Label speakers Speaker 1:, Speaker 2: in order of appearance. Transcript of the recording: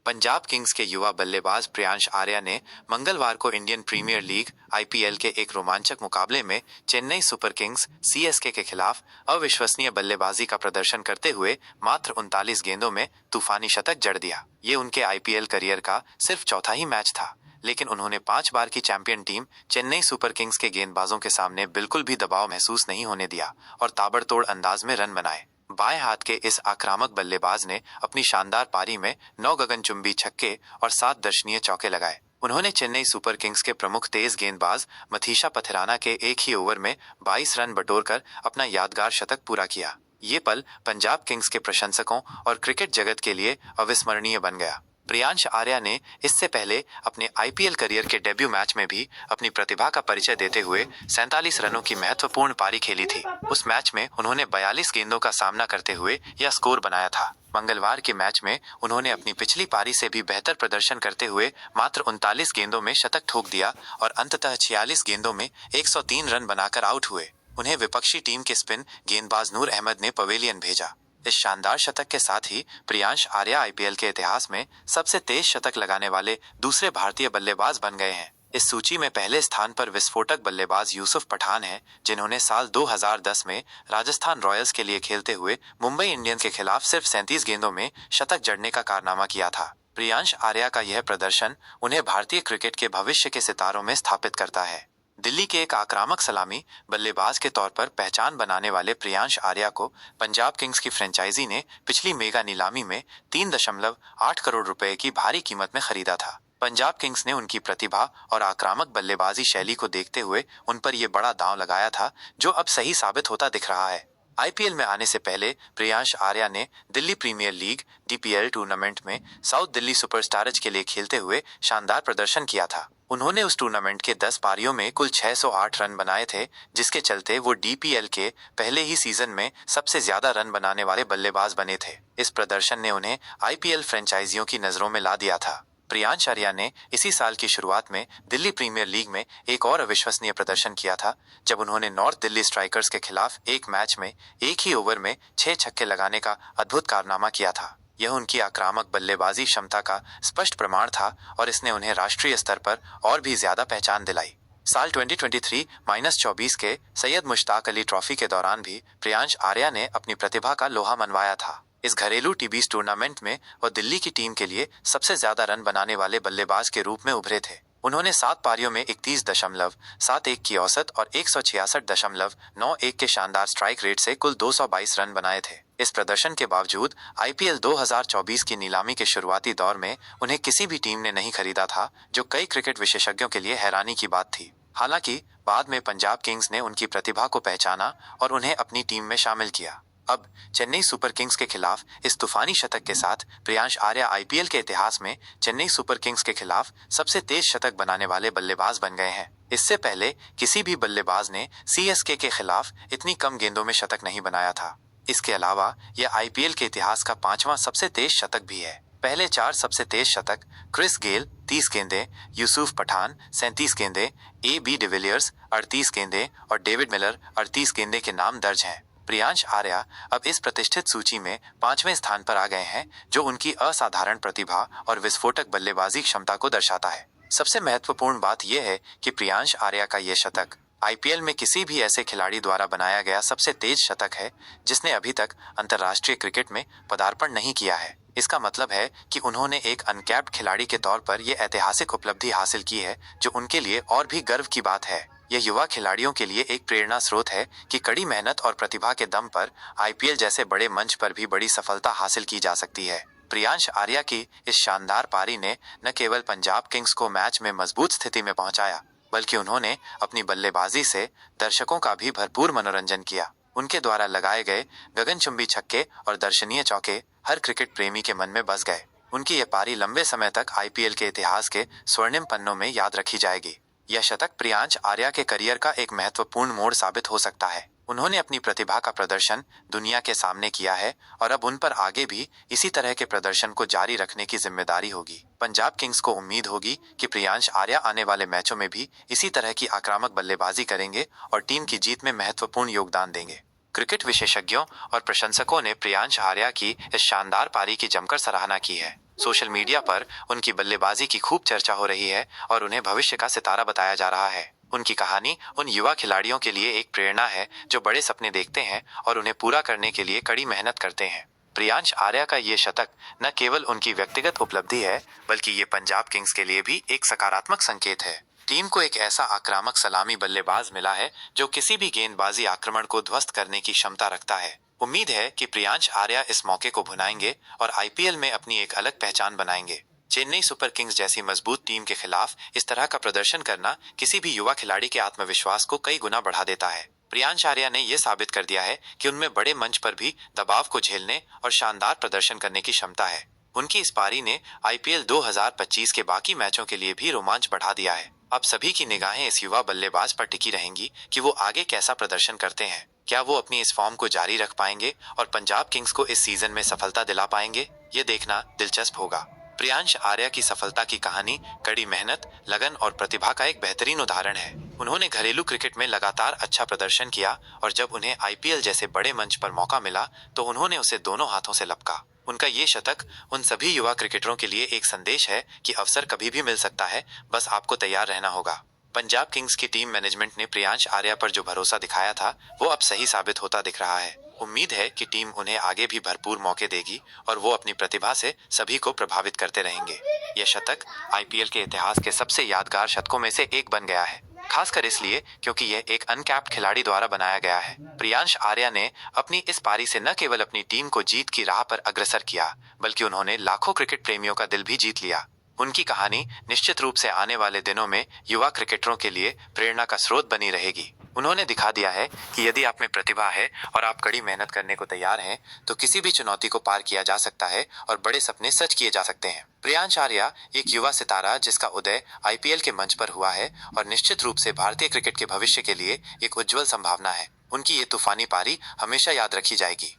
Speaker 1: Punjab Kings के युवा बल्लेबाज प्रियांश आर्या ने मंगलवार को इंडियन प्रीमियर लीग आईपीएल के एक रोमांचक मुकाबले में चेन्नई सुपर किंग्स सीएसके के खिलाफ अविश्वसनीय बल्लेबाजी का प्रदर्शन करते हुए मात्र 39 गेंदों में तूफानी शतक जड़ दिया। ये उनके आईपीएल करियर का सिर्फ चौथा ही मैच था, लेकिन उन्होंने 5 बार की champion team Chennai super Kings के गेंदबाजों के सामने बिल्कुल भी दबाव महसूस नहीं होने दिया और ताबड़तोड़ अंदाज में रन बनाए। बाएं हाथ के इस आक्रामक बल्लेबाज ने अपनी शानदार पारी में 9 गगनचुंबी छक्के और 7 दर्शनीय चौके लगाए। उन्होंने चेन्नई सुपर किंग्स के प्रमुख तेज गेंदबाज मथीशा पथिराना के एक ही ओवर में 22 रन बटोरकर अपना यादगार शतक पूरा किया। ये पल पंजाब किंग्स के प्रशंसकों और क्रिकेट जगत के लिए अविस्मरणीय बन गया। प्रियांश आर्या ने इससे पहले अपने आईपीएल करियर के डेब्यू मैच में भी अपनी प्रतिभा का परिचय देते हुए 47 रनों की महत्वपूर्ण पारी खेली थी। उस मैच में उन्होंने 42 गेंदों का सामना करते हुए यह स्कोर बनाया था। मंगलवार के मैच में उन्होंने अपनी पिछली पारी से भी बेहतर प्रदर्शन करते हुए मात्र 39 गेंदों में शतक ठोक दिया और अंततः 46 गेंदों में 103 रन बनाकर आउट हुए। उन्हें विपक्षी टीम के स्पिन गेंदबाज नूर अहमद ने पवेलियन भेजा। इस शानदार शतक के साथ ही प्रियांश आर्या आईपीएल के इतिहास में सबसे तेज शतक लगाने वाले दूसरे भारतीय बल्लेबाज बन गए हैं। इस सूची में पहले स्थान पर विस्फोटक बल्लेबाज यूसुफ पठान हैं, जिन्होंने साल 2010 में राजस्थान रॉयल्स के लिए खेलते हुए मुंबई इंडियंस के खिलाफ सिर्फ 37 गेंदों में शतक जड़ने का कारनामा किया था। प्रियांश आर्या का यह प्रदर्शन उन्हें भारतीय क्रिकेट के भविष्य के सितारों में स्थापित करता है। दिल्ली के एक आक्रामक सलामी बल्लेबाज के तौर पर पहचान बनाने वाले प्रियांश आर्या को पंजाब किंग्स की फ्रेंचाइजी ने पिछली मेगा नीलामी में 3.8 करोड़ रुपए की भारी कीमत में खरीदा था। पंजाब किंग्स ने उनकी प्रतिभा और आक्रामक बल्लेबाजी शैली को देखते हुए उन पर यह बड़ा दांव लगाया था, जो अब सही साबित होता दिख रहा है। आईपीएल में आने से पहले प्रियांश आर्या ने Delhi premier league DPL tournament में साउथ दिल्ली सुपरस्टार्स के लिए खेलते हुए शानदार प्रदर्शन किया था। उन्होंने उस टूर्नामेंट के 10 पारियों में कुल 608 रन बनाए थे, जिसके चलते वो डीपीएल के पहले ही सीजन में सबसे ज्यादा रन बनाने वाले बल्लेबाज बने थे। इस प्रदर्शन ने उन्हें आईपीएल फ्रेंचाइजियों की नजरों में ला दिया था। प्रियांश आर्या ने इसी साल की शुरुआत में दिल्ली प्रीमियर लीग में एक और अविश्वसनीय प्रदर्शन किया था, जब उन्होंने नॉर्थ दिल्ली स्ट्राइकर्स के खिलाफ एक मैच में एक ही ओवर में 6 छक्के लगाने का अद्भुत कारनामा किया था। यह उनकी आक्रामक बल्लेबाजी क्षमता का स्पष्ट प्रमाण था और इसने उन्हें राष्ट्रीय स्तर पर और भी ज्यादा पहचान दिलाई। साल 2023-24 के सैयद मुश्ताक अली ट्रॉफी के दौरान भी प्रियांश आर्या ने अपनी प्रतिभा का लोहा मनवाया था। इस घरेलू टीबीस टूर्नामेंट में वो दिल्ली की टीम के लिए सबसे ज्यादा रन बनाने वाले बल्लेबाज के रूप में उभरे थे। उन्होंने 7 पारियों में 31.71 की औसत और 166.91 के शानदार स्ट्राइक रेट से कुल 222 रन बनाए थे। इस प्रदर्शन के बावजूद आईपीएल 2024 की नीलामी के शुरुआती दौर में उन्हें किसी भी टीम ने नहीं खरीदा था, जो कई क्रिकेट विशेषज्ञों के लिए हैरानी की बात थी। हालांकि बाद में पंजाब किंग्स ने उनकी प्रतिभा को पहचाना और उन्हें अपनी टीम में शामिल किया। अब चेन्नई सुपर किंग्स के खिलाफ इस तूफानी शतक के साथ प्रियांश आर्या आईपीएल के इतिहास में चेन्नई सुपर किंग्स के खिलाफ सबसे तेज शतक बनाने वाले बल्लेबाज बन गए हैं। इससे पहले किसी भी बल्लेबाज ने सीएसके के खिलाफ इतनी कम गेंदों में शतक नहीं बनाया था। इसके अलावा यह आईपीएल के इतिहास का 5वां सबसे तेज शतक भी है। पहले 4 सबसे तेज शतक क्रिस गेल 30 गेंदें, यूसुफ पठान 37 गेंदें, ए.बी. डिविलियर्स 38 गेंदें और डेविड मिलर 38 गेंदें के नाम दर्ज हैं। प्रियांश आर्या अब इस प्रतिष्ठित सूची में 5वें स्थान पर आ गए हैं, जो उनकी असाधारण प्रतिभा और विस्फोटक बल्लेबाजी क्षमता को दर्शाता है। सबसे महत्वपूर्ण बात यह है कि प्रियांश आर्या का यह शतक आईपीएल में किसी भी ऐसे खिलाड़ी द्वारा बनाया गया सबसे तेज शतक है, जिसने अभी तक अंतर्राष्ट्रीय क्रिकेट में पदार्पण नहीं किया है। इसका मतलब है कि उन्होंने एक अनकैप्ड खिलाड़ी के तौर पर यह ऐतिहासिक उपलब्धि हासिल की है, जो उनके लिए और भी गर्व की बात है। यह युवा खिलाड़ियों के लिए एक प्रेरणा स्रोत है कि कड़ी मेहनत और प्रतिभा के दम पर आईपीएल जैसे बड़े मंच पर भी बड़ी सफलता हासिल की जा सकती है। प्रियांश आर्या की इस शानदार पारी ने न केवल पंजाब किंग्स को मैच में मजबूत स्थिति में पहुंचाया, बल्कि उन्होंने अपनी बल्लेबाजी से दर्शकों का भी भरपूर मनोरंजन किया। उनके द्वारा लगाए गए गगनचुंबी छक्के और दर्शनीय चौके हर क्रिकेट प्रेमी के मन में बस गए। उनकी यह पारी लंबे समय तक आईपीएल के इतिहास के स्वर्णिम पन्नों में याद रखी जाएगी। यह शतक प्रियांश आर्या के करियर का एक महत्वपूर्ण मोड़ साबित हो सकता है। उन्होंने अपनी प्रतिभा का प्रदर्शन दुनिया के सामने किया है और अब उन पर आगे भी इसी तरह के प्रदर्शन को जारी रखने की जिम्मेदारी होगी। पंजाब किंग्स को उम्मीद होगी कि प्रियांश आर्या आने वाले मैचों में भी इसी तरह की आक्रामक बल्लेबाजी करेंगे और टीम की जीत में महत्वपूर्ण योगदान देंगे। क्रिकेट विशेषज्ञों और प्रशंसकों ने प्रियांश आर्या की इस शानदार पारी की जमकर सराहना की है। सोशल मीडिया पर उनकी बल्लेबाजी की खूब चर्चा हो रही है और उन्हें भविष्य का सितारा बताया जा रहा है। उनकी कहानी उन युवा खिलाड़ियों के लिए एक प्रेरणा है जो बड़े सपने देखते हैं और उन्हें पूरा करने के लिए कड़ी मेहनत करते हैं। प्रियांश आर्या का ये शतक न केवल उनकी व्यक्तिगत उपलब्धि है, बल्कि ये पंजाब किंग्स के लिए भी एक सकारात्मक संकेत है। टीम को एक ऐसा आक्रामक सलामी बल्लेबाज मिला है जो किसी भी गेंदबाजी आक्रमण को ध्वस्त करने की क्षमता रखता है। उम्मीद है कि प्रियांश आर्या इस मौके को भुनाएंगे और आईपीएल में अपनी एक अलग पहचान बनाएंगे। चेन्नई सुपर किंग्स जैसी मजबूत टीम के खिलाफ इस तरह का प्रदर्शन करना किसी भी युवा खिलाड़ी के आत्मविश्वास को कई गुना बढ़ा देता है। प्रियांश आर्या ने यह साबित कर दिया है कि उनमें बड़े मंच पर भी दबाव को झेलने और शानदार प्रदर्शन करने की क्षमता है। उनकी इस पारी ने आईपीएल 2025 के बाकी मैचों के लिए भी रोमांच बढ़ा दिया है। अब सभी की निगाहें इस युवा बल्लेबाज पर टिकी रहेंगी कि वो आगे कैसा प्रदर्शन करते हैं। क्या वो अपनी इस फॉर्म को जारी रख पाएंगे और पंजाब किंग्स को इस सीजन में सफलता दिला पाएंगे? ये देखना दिलचस्प होगा। प्रियांश आर्या की सफलता की कहानी कड़ी मेहनत, लगन और प्रतिभा का एक बेहतरीन उदाहरण है। उन्होंने घरेलू क्रिकेट में लगातार अच्छा प्रदर्शन किया और जब उन्हें आईपीएल जैसे बड़े मंच पर मौका मिला तो उन्होंने उसे दोनों हाथों से लपका। उनका ये शतक उन सभी युवा क्रिकेटरों के लिए एक संदेश है कि अवसर कभी भी मिल सकता है, बस आपको तैयार रहना होगा। पंजाब किंग्स की टीम मैनेजमेंट ने प्रियांश आर्या पर जो भरोसा दिखाया था वो अब सही साबित होता दिख रहा है। उम्मीद है कि टीम उन्हें आगे भी भरपूर मौके देगी और वो अपनी प्रतिभा से सभी को प्रभावित करते रहेंगे। यह शतक आईपीएल के इतिहास के सबसे यादगार शतकों में से एक बन गया है, खासकर इसलिए क्योंकि यह एक अनकैप्ड खिलाड़ी द्वारा बनाया गया है। प्रियांश आर्या ने अपनी इस पारी से न केवल अपनी टीम को जीत की राह पर अग्रसर किया, बल्कि उन्होंने लाखों क्रिकेट प्रेमियों का दिल भी जीत लिया। उनकी कहानी निश्चित रूप से आने वाले दिनों में युवा क्रिकेटरों के लिए प्रेरणा का स्रोत बनी रहेगी। उन्होंने दिखा दिया है कि यदि आप में प्रतिभा है और आप कड़ी मेहनत करने को तैयार हैं, तो किसी भी चुनौती को पार किया जा सकता है और बड़े सपने सच किए जा सकते हैं। प्रियांश आर्या एक युवा सितारा जिसका उदय आईपीएल के मंच पर हुआ है और निश्चित रूप से भारतीय क्रिकेट के भविष्य के लिए एक उज्जवल संभावना है। उनकी ये तूफानी पारी हमेशा याद रखी जाएगी।